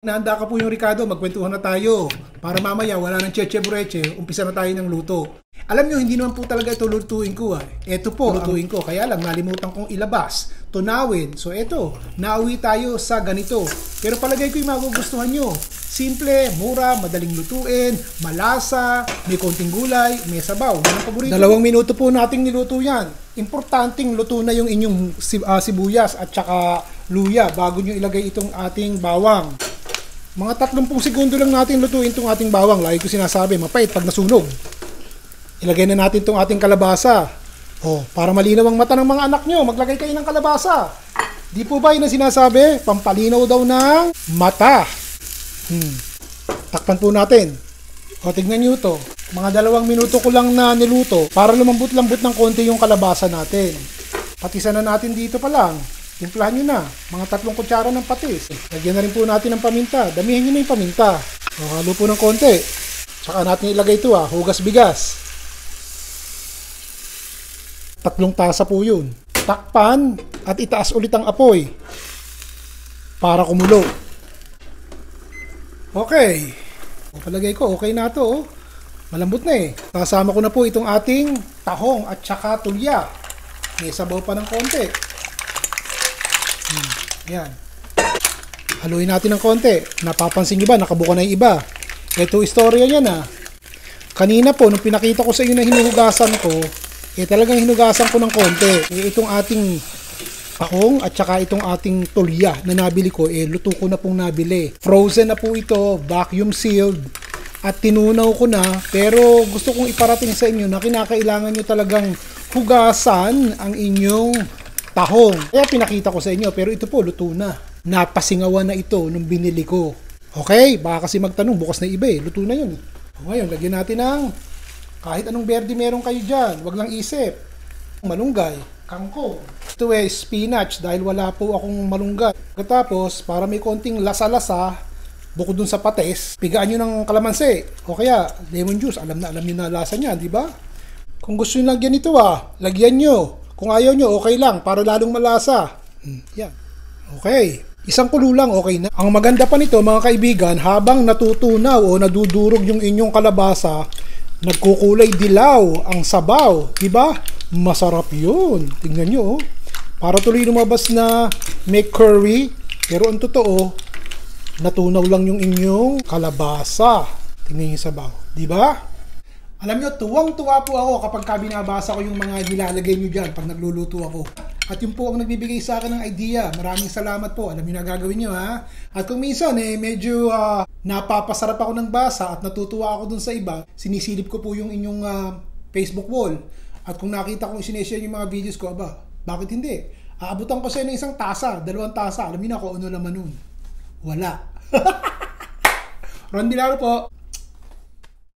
Nahanda ka po yung Ricardo, magkwentuhan na tayo. Para mamaya wala nang cheche-bureche, umpisa na tayo ng luto. Alam nyo, hindi naman po talaga ito lutuin ko. Ito po, lutuin ko. Kaya lang, nalimutan kong ilabas. Tunawin. So ito, nauwi tayo sa ganito. Pero palagay ko yung magugustuhan nyo. Simple, mura, madaling lutuin, malasa, may konting gulay, may sabaw. Yan ang paborito. 2 minuto po nating niluto yan. Importanteng luto na yung inyong sibuyas at saka luya bago nyo ilagay itong ating bawang. Mga 30 segundo lang natin lutuin itong ating bawang. Lagi ko sinasabi, mapait pag nasunog. Ilagay na natin itong ating kalabasa. Para malinaw ang mata ng mga anak nyo, maglagay kayo ng kalabasa. Di po ba yun ang sinasabi? Pampalinaw daw ng mata. Takpan po natin. Tignan nyo ito. Mga 2 minuto ko lang na niluto para lumambot-lambot ng konti yung kalabasa natin. Patisan na natin dito pa lang. Timplahan nyo na. Mga 3 kutsara ng patis. Lagyan na rin po natin ng paminta. Damihan nyo na yung paminta. Halo po ng konti. Tsaka natin ilagay ito hugas bigas. 3 tasa po yun. Takpan at itaas ulit ang apoy para kumulo. Okay. Palagay ko okay na ito. Malambot na eh. Kasama ko na po itong ating tahong at saka tulya. May sabaw pa ng konti. Yan. Haluin natin ng konti. Napapansin nyo ba? Nakabuka na yung iba. Ito istorya niya na. Kanina po, nung pinakita ko sa inyo na hinuhugasan ko, talagang hinugasan ko ng konti. Itong ating tahong at saka itong ating tulya na nabili ko, luto ko na pong nabili. Frozen na po ito, vacuum sealed, at tinunaw ko na. Pero gusto kong iparating sa inyo na kinakailangan nyo talagang hugasan ang inyong tahong. Kaya pinakita ko sa inyo, pero ito po, luto na. Napasingawan na ito nung binili ko. Okay, baka kasi magtanong, bukas na iba luto na yun. Ngayon, lagyan natin ng kahit anong berde meron kayo dyan. Wag lang isip. Malunggay, kangkong. Ito spinach dahil wala po akong malunggay. Tapos, para may konting lasa-lasa, bukod dun sa pates, pigaan nyo ng kalamansi. O kaya, lemon juice. Alam nyo na lasa niya, di ba? Kung gusto nyo lagyan ito lagyan nyo. Kung ayaw nyo, okay lang, para lalong malasa. Yan. Okay. Isang kulo lang, okay na. Ang maganda pa nito, mga kaibigan, habang natutunaw o nadudurog yung inyong kalabasa, nagkukulay dilaw ang sabaw. Diba? Masarap yun. Tingnan nyo, Para tuloy lumabas na may curry, pero ang totoo, natunaw lang yung inyong kalabasa. Tingnan yung sabaw. Diba? Alam nyo, tuwang-tuwa po ako kapag binabasa ko yung mga nilalagay nyo dyan pag nagluluto ako. At yun po ang nagbibigay sa akin ng idea. Maraming salamat po. Alam nyo na gagawin nyo At kung minsan medyo napapasarap ako ng basa at natutuwa ako dun sa iba, sinisilip ko po yung inyong Facebook wall. At kung nakita kong sineshare yung mga videos ko, bakit hindi? Aabutan ko sa inyo ng 1 tasa, 2 tasa. Alam nyo na kung ano naman nun. Wala. Ron Bilaro po.